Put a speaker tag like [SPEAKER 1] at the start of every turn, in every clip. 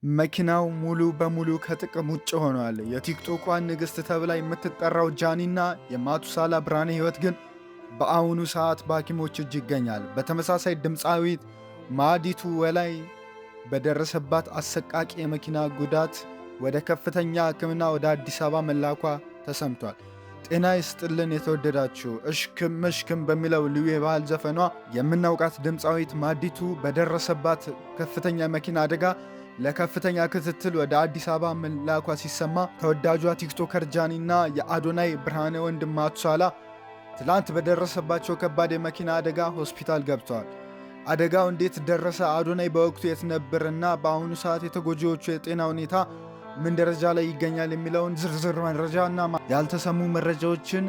[SPEAKER 1] መኪናው ሙሉ በሙሉ ከጥቅም ውጭ ሆኗል። የቲክቶኳን ንግሥት ተብላ የምትጠራው ጃኒና የማቱሳላ ብርሃኔ ሕይወት ግን በአሁኑ ሰዓት በሐኪሞች እጅ ይገኛል። በተመሳሳይ ድምፃዊት ማዲቱ ወላይ በደረሰባት አሰቃቂ የመኪና ጉዳት ወደ ከፍተኛ ሕክምና ወደ አዲስ አበባ መላኳ ተሰምቷል። ጤና ይስጥልን የተወደዳችሁ፣ እሽክም እሽክም በሚለው ልዩ የባህል ዘፈኗ የምናውቃት ድምፃዊት ማዲቱ በደረሰባት ከፍተኛ የመኪና አደጋ ለከፍተኛ ክትትል ወደ አዲስ አበባ መላኳ ሲሰማ ተወዳጇ ቲክቶከር ጃኒና የአዶናይ ብርሃነ ወንድም ማቱሳላ ትላንት በደረሰባቸው ከባድ የመኪና አደጋ ሆስፒታል ገብተዋል። አደጋው እንዴት ደረሰ? አዶናይ በወቅቱ የት ነበርና በአሁኑ ሰዓት የተጎጂዎቹ የጤና ሁኔታ ምን ደረጃ ላይ ይገኛል የሚለውን ዝርዝር መረጃና ያልተሰሙ መረጃዎችን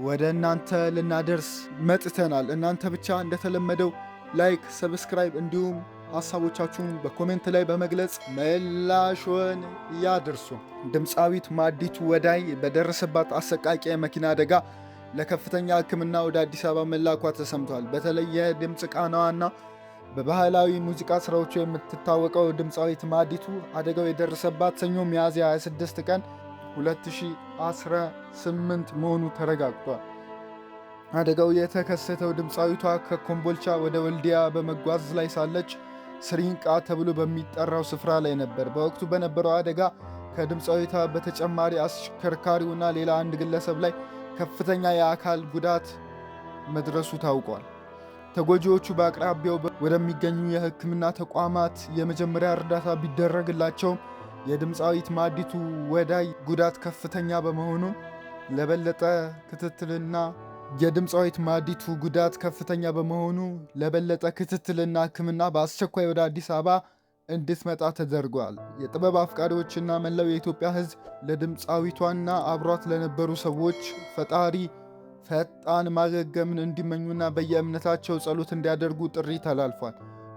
[SPEAKER 1] ወደ እናንተ ልናደርስ መጥተናል። እናንተ ብቻ እንደተለመደው ላይክ፣ ሰብስክራይብ እንዲሁም ሀሳቦቻችሁን በኮሜንት ላይ በመግለጽ ምላሽን ያድርሱ። ድምፃዊት ማዲቱ ወላይ በደረሰባት አሰቃቂ የመኪና አደጋ ለከፍተኛ ሕክምና ወደ አዲስ አበባ መላኳ ተሰምቷል። በተለይ የድምፅ ቃናዋና በባህላዊ ሙዚቃ ስራዎቿ የምትታወቀው ድምፃዊት ማዲቱ አደጋው የደረሰባት ሰኞ ሚያዝያ 26 ቀን 2018 መሆኑ ተረጋግጧል። አደጋው የተከሰተው ድምፃዊቷ ከኮምቦልቻ ወደ ወልዲያ በመጓዝ ላይ ሳለች ስሪንቃ ተብሎ በሚጠራው ስፍራ ላይ ነበር። በወቅቱ በነበረው አደጋ ከድምፃዊቷ በተጨማሪ አሽከርካሪውና ሌላ አንድ ግለሰብ ላይ ከፍተኛ የአካል ጉዳት መድረሱ ታውቋል። ተጎጂዎቹ በአቅራቢያው ወደሚገኙ የሕክምና ተቋማት የመጀመሪያ እርዳታ ቢደረግላቸውም የድምፃዊት ማዲቱ ወላይ ጉዳት ከፍተኛ በመሆኑ ለበለጠ ክትትልና ሕክምና በአስቸኳይ ወደ አዲስ አበባ እንድትመጣ ተደርጓል። የጥበብ አፍቃሪዎችና መላው የኢትዮጵያ ሕዝብ ለድምፃዊቷና አብሯት ለነበሩ ሰዎች ፈጣሪ ፈጣን ማገገምን እንዲመኙና በየእምነታቸው ጸሎት እንዲያደርጉ ጥሪ ተላልፏል።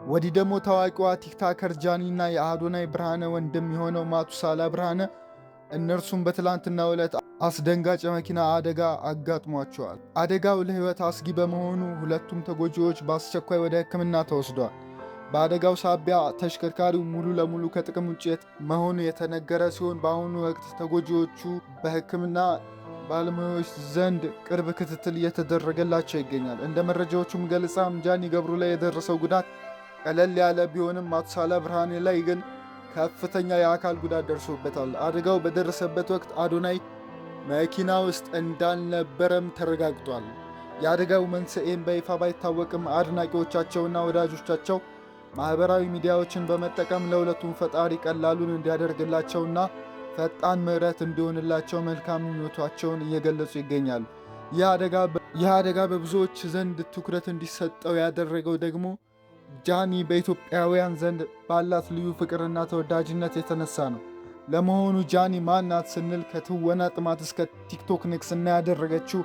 [SPEAKER 1] ወዲህ ደግሞ ታዋቂዋ ቲክቶከር ጃኒና የአዶናይ ብርሃነ ወንድም የሆነው ማቱሳላ ብርሃነ እነርሱም በትላንትናው ዕለት አስደንጋጭ የመኪና አደጋ አጋጥሟቸዋል። አደጋው ለሕይወት አስጊ በመሆኑ ሁለቱም ተጎጂዎች በአስቸኳይ ወደ ሕክምና ተወስደዋል። በአደጋው ሳቢያ ተሽከርካሪው ሙሉ ለሙሉ ከጥቅም ውጭ መሆኑ የተነገረ ሲሆን በአሁኑ ወቅት ተጎጂዎቹ በሕክምና ባለሙያዎች ዘንድ ቅርብ ክትትል እየተደረገላቸው ይገኛል። እንደ መረጃዎቹም ገለጻም ጃኒ ገብሩ ላይ የደረሰው ጉዳት ቀለል ያለ ቢሆንም ማቱሳላ ብርሃኔ ላይ ግን ከፍተኛ የአካል ጉዳት ደርሶበታል። አደጋው በደረሰበት ወቅት አዶናይ መኪና ውስጥ እንዳልነበረም ተረጋግጧል። የአደጋው መንስኤም በይፋ ባይታወቅም አድናቂዎቻቸውና ወዳጆቻቸው ማኅበራዊ ሚዲያዎችን በመጠቀም ለሁለቱም ፈጣሪ ቀላሉን እንዲያደርግላቸውና ፈጣን ምሕረት እንዲሆንላቸው መልካም ምኞታቸውን እየገለጹ ይገኛሉ። ይህ አደጋ በብዙዎች ዘንድ ትኩረት እንዲሰጠው ያደረገው ደግሞ ጃኒ በኢትዮጵያውያን ዘንድ ባላት ልዩ ፍቅርና ተወዳጅነት የተነሳ ነው። ለመሆኑ ጃኒ ማናት ስንል ከትወና ጥማት እስከ ቲክቶክ ንግስና ያደረገችው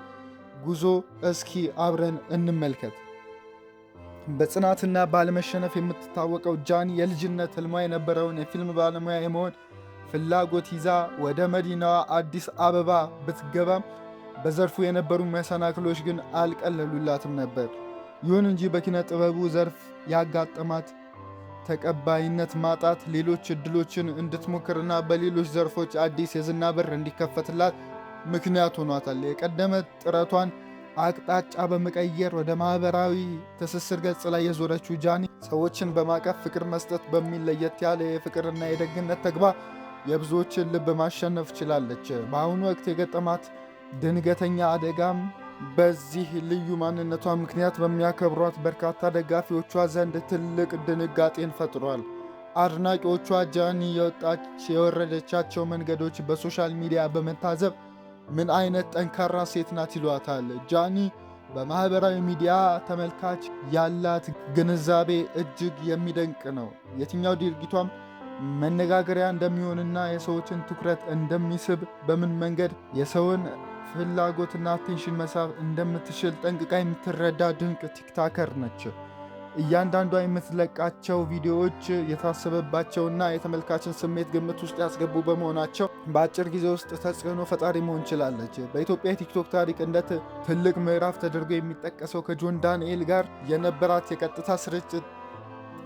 [SPEAKER 1] ጉዞ እስኪ አብረን እንመልከት። በጽናትና ባለመሸነፍ የምትታወቀው ጃኒ የልጅነት ህልሟ የነበረውን የፊልም ባለሙያ የመሆን ፍላጎት ይዛ ወደ መዲናዋ አዲስ አበባ ብትገባም በዘርፉ የነበሩ መሰናክሎች ግን አልቀለሉላትም ነበር። ይሁን እንጂ በኪነ ጥበቡ ዘርፍ ያጋጠማት ተቀባይነት ማጣት ሌሎች እድሎችን እንድትሞክርና በሌሎች ዘርፎች አዲስ የዝና በር እንዲከፈትላት ምክንያት ሆኗታል። የቀደመ ጥረቷን አቅጣጫ በመቀየር ወደ ማኅበራዊ ትስስር ገጽ ላይ የዞረችው ጃኒ ሰዎችን በማቀፍ ፍቅር መስጠት በሚል ለየት ያለ የፍቅርና የደግነት ተግባር የብዙዎችን ልብ ማሸነፍ ችላለች። በአሁኑ ወቅት የገጠማት ድንገተኛ አደጋም በዚህ ልዩ ማንነቷ ምክንያት በሚያከብሯት በርካታ ደጋፊዎቿ ዘንድ ትልቅ ድንጋጤን ፈጥሯል። አድናቂዎቿ ጃኒ የወረደቻቸው መንገዶች በሶሻል ሚዲያ በመታዘብ ምን አይነት ጠንካራ ሴት ናት ይሏታል። ጃኒ በማኅበራዊ ሚዲያ ተመልካች ያላት ግንዛቤ እጅግ የሚደንቅ ነው። የትኛው ድርጊቷም መነጋገሪያ እንደሚሆንና የሰዎችን ትኩረት እንደሚስብ፣ በምን መንገድ የሰውን ፍላጎትና አቴንሽን መሳብ እንደምትችል ጠንቅቃ የምትረዳ ድንቅ ቲክቶከር ነች። እያንዳንዷ የምትለቃቸው ቪዲዮዎች የታሰበባቸውና የተመልካችን ስሜት ግምት ውስጥ ያስገቡ በመሆናቸው በአጭር ጊዜ ውስጥ ተጽዕኖ ፈጣሪ መሆን ችላለች። በኢትዮጵያ የቲክቶክ ታሪክ እንደ ትልቅ ምዕራፍ ተደርጎ የሚጠቀሰው ከጆን ዳንኤል ጋር የነበራት የቀጥታ ስርጭት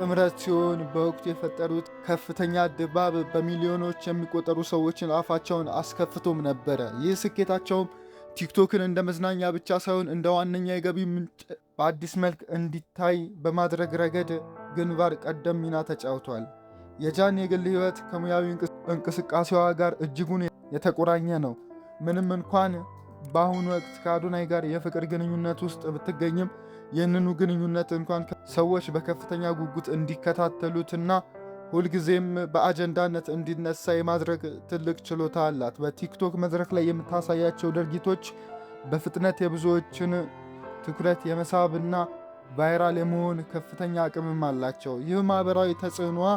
[SPEAKER 1] ጥምረት ሲሆን በወቅቱ የፈጠሩት ከፍተኛ ድባብ በሚሊዮኖች የሚቆጠሩ ሰዎችን አፋቸውን አስከፍቶም ነበረ። ይህ ስኬታቸውም ቲክቶክን እንደ መዝናኛ ብቻ ሳይሆን እንደ ዋነኛ የገቢ ምንጭ በአዲስ መልክ እንዲታይ በማድረግ ረገድ ግንባር ቀደም ሚና ተጫውቷል። የጃኒ የግል ሕይወት ከሙያዊ እንቅስቃሴዋ ጋር እጅጉን የተቆራኘ ነው። ምንም እንኳን በአሁኑ ወቅት ከአዶናይ ጋር የፍቅር ግንኙነት ውስጥ ብትገኝም ይህንኑ ግንኙነት እንኳን ሰዎች በከፍተኛ ጉጉት እንዲከታተሉትና ሁልጊዜም በአጀንዳነት እንዲነሳ የማድረግ ትልቅ ችሎታ አላት። በቲክቶክ መድረክ ላይ የምታሳያቸው ድርጊቶች በፍጥነት የብዙዎችን ትኩረት የመሳብና ቫይራል የመሆን ከፍተኛ አቅምም አላቸው። ይህ ማኅበራዊ ተጽዕኖዋ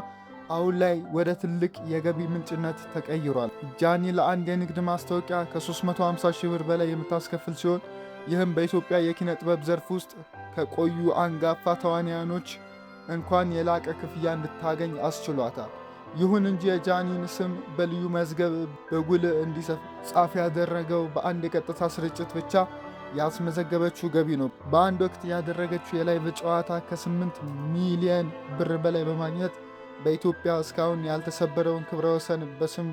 [SPEAKER 1] አሁን ላይ ወደ ትልቅ የገቢ ምንጭነት ተቀይሯል። ጃኒ ለአንድ የንግድ ማስታወቂያ ከ350 ሺህ ብር በላይ የምታስከፍል ሲሆን ይህም በኢትዮጵያ የኪነ ጥበብ ዘርፍ ውስጥ ከቆዩ አንጋፋ ተዋንያኖች እንኳን የላቀ ክፍያ እንድታገኝ አስችሏታል። ይሁን እንጂ የጃኒን ስም በልዩ መዝገብ በጉል እንዲጻፍ ያደረገው በአንድ የቀጥታ ስርጭት ብቻ ያስመዘገበችው ገቢ ነው። በአንድ ወቅት ያደረገችው የላይቭ ጨዋታ ከ8 ሚሊዮን ብር በላይ በማግኘት በኢትዮጵያ እስካሁን ያልተሰበረውን ክብረ ወሰን በስሟ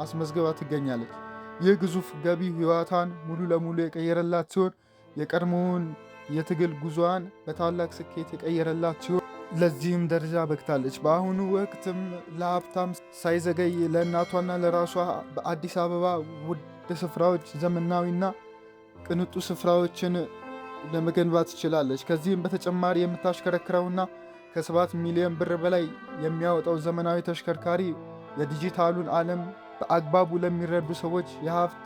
[SPEAKER 1] አስመዝግባ ትገኛለች። ይህ ግዙፍ ገቢ ሕይወቷን ሙሉ ለሙሉ የቀየረላት ሲሆን የቀድሞውን የትግል ጉዞዋን በታላቅ ስኬት የቀየረላት ሲሆን ለዚህም ደረጃ በቅታለች። በአሁኑ ወቅትም ለሀብታም ሳይዘገይ ለእናቷና ለራሷ በአዲስ አበባ ውድ ስፍራዎች፣ ዘመናዊና ቅንጡ ስፍራዎችን ለመገንባት ትችላለች። ከዚህም በተጨማሪ የምታሽከረክረውና ከ7 ሚሊዮን ብር በላይ የሚያወጣው ዘመናዊ ተሽከርካሪ የዲጂታሉን ዓለም በአግባቡ ለሚረዱ ሰዎች የሀብት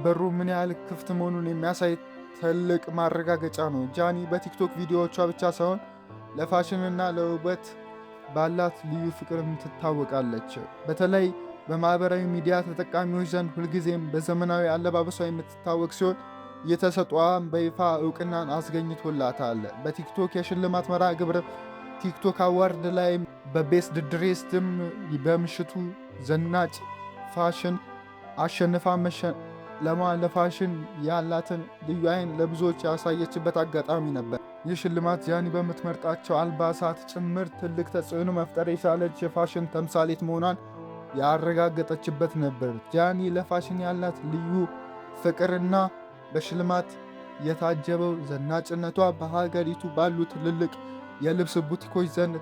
[SPEAKER 1] በሩ ምን ያህል ክፍት መሆኑን የሚያሳይ ትልቅ ማረጋገጫ ነው። ጃኒ በቲክቶክ ቪዲዮዎቿ ብቻ ሳይሆን ለፋሽንና ለውበት ባላት ልዩ ፍቅርም ትታወቃለች። በተለይ በማኅበራዊ ሚዲያ ተጠቃሚዎች ዘንድ ሁልጊዜም በዘመናዊ አለባበሷ የምትታወቅ ሲሆን የተሰጧም በይፋ እውቅናን አስገኝቶላታል። በቲክቶክ የሽልማት መርሃ ግብር ቲክቶክ አዋርድ ላይ በቤስት ድሬስም በምሽቱ ዘናጭ ፋሽን አሸንፋ ለፋሽን ያላትን ልዩ ዓይን ለብዙዎች ያሳየችበት አጋጣሚ ነበር። ይህ ሽልማት ጃኒ በምትመርጣቸው አልባሳት ጭምር ትልቅ ተጽዕኖ መፍጠር የቻለች የፋሽን ተምሳሌት መሆኗን ያረጋገጠችበት ነበር። ጃኒ ለፋሽን ያላት ልዩ ፍቅርና በሽልማት የታጀበው ዘናጭነቷ በሀገሪቱ ባሉ ትልልቅ የልብስ ቡቲኮች ዘንድ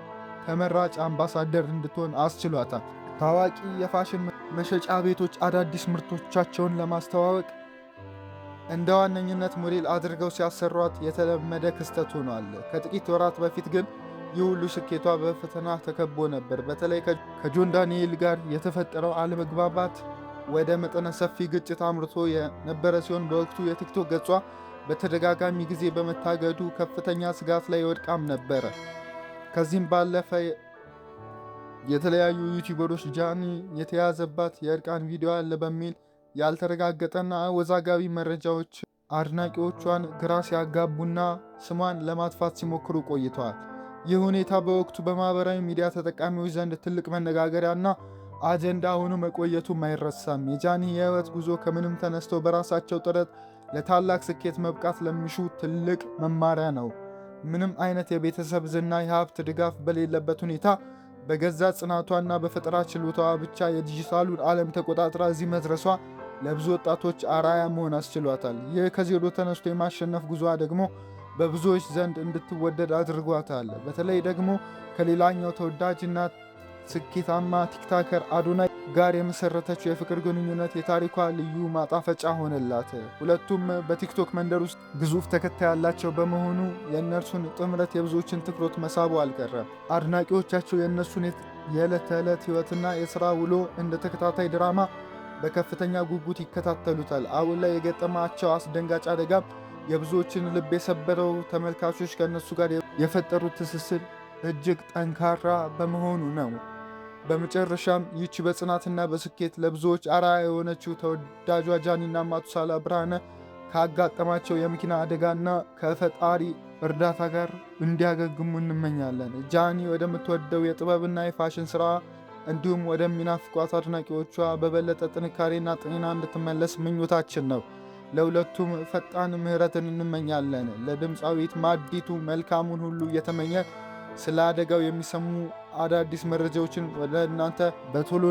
[SPEAKER 1] ተመራጭ አምባሳደር እንድትሆን አስችሏታል። ታዋቂ የፋሽን መሸጫ ቤቶች አዳዲስ ምርቶቻቸውን ለማስተዋወቅ እንደ ዋነኝነት ሞዴል አድርገው ሲያሰሯት የተለመደ ክስተት ሆኗል። ከጥቂት ወራት በፊት ግን ይህ ሁሉ ስኬቷ በፈተና ተከቦ ነበር። በተለይ ከጆን ዳንኤል ጋር የተፈጠረው አለመግባባት ወደ መጠነ ሰፊ ግጭት አምርቶ የነበረ ሲሆን በወቅቱ የቲክቶክ ገጿ በተደጋጋሚ ጊዜ በመታገዱ ከፍተኛ ስጋት ላይ ወድቃም ነበረ። ከዚህም ባለፈ የተለያዩ ዩቲዩበሮች ጃኒ የተያዘባት የእርቃን ቪዲዮ አለ በሚል ያልተረጋገጠና አወዛጋቢ መረጃዎች አድናቂዎቿን ግራ ሲያጋቡና ስሟን ለማጥፋት ሲሞክሩ ቆይተዋል። ይህ ሁኔታ በወቅቱ በማኅበራዊ ሚዲያ ተጠቃሚዎች ዘንድ ትልቅ መነጋገሪያና አጀንዳ ሆኖ መቆየቱም አይረሳም። የጃኒ የሕይወት ጉዞ ከምንም ተነስተው በራሳቸው ጥረት ለታላቅ ስኬት መብቃት ለሚሹ ትልቅ መማሪያ ነው። ምንም አይነት የቤተሰብ ዝና፣ የሀብት ድጋፍ በሌለበት ሁኔታ በገዛ ጽናቷና በፈጠራ ችሎታዋ ብቻ የዲጂታሉን ዓለም ተቆጣጥራ እዚህ መድረሷ ለብዙ ወጣቶች አርአያ መሆን አስችሏታል። ይህ ከዜሮ ተነስቶ የማሸነፍ ጉዞዋ ደግሞ በብዙዎች ዘንድ እንድትወደድ አድርጓታል። በተለይ ደግሞ ከሌላኛው ተወዳጅና ስኬታማ ቲክታከር አዶናይ ጋር የመሰረተችው የፍቅር ግንኙነት የታሪኳ ልዩ ማጣፈጫ ሆነላት። ሁለቱም በቲክቶክ መንደር ውስጥ ግዙፍ ተከታይ ያላቸው በመሆኑ የእነርሱን ጥምረት የብዙዎችን ትኩረት መሳቡ አልቀረም። አድናቂዎቻቸው የእነሱን የዕለት ተዕለት ሕይወትና የሥራ ውሎ እንደ ተከታታይ ድራማ በከፍተኛ ጉጉት ይከታተሉታል። አሁን ላይ የገጠማቸው አስደንጋጭ አደጋም የብዙዎችን ልብ የሰበረው ተመልካቾች ከእነሱ ጋር የፈጠሩት ትስስር እጅግ ጠንካራ በመሆኑ ነው። በመጨረሻም ይህች በጽናትና በስኬት ለብዙዎች አርአያ የሆነችው ተወዳጇ ጃኒና ማቱሳላ ብርሃነ ካጋጠማቸው የመኪና አደጋና ከፈጣሪ እርዳታ ጋር እንዲያገግሙ እንመኛለን። ጃኒ ወደምትወደው የጥበብና የፋሽን ሥራ እንዲሁም ወደሚናፍቋት አድናቂዎቿ በበለጠ ጥንካሬና ጤና እንድትመለስ ምኞታችን ነው። ለሁለቱም ፈጣን ምሕረትን እንመኛለን። ለድምፃዊት ማዲቱ መልካሙን ሁሉ እየተመኘ ስለ አደጋው የሚሰሙ አዳዲስ መረጃዎችን ወደ እናንተ በቶሎ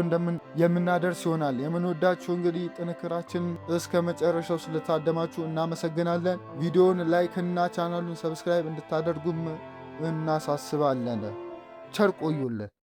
[SPEAKER 1] የምናደርስ ይሆናል። የምንወዳችሁ እንግዲህ ጥንክራችን እስከ መጨረሻው ስለታደማችሁ እናመሰግናለን። ቪዲዮውን ላይክ እና ቻናሉን ሰብስክራይብ እንድታደርጉም እናሳስባለን። ቸር ቆዩልን።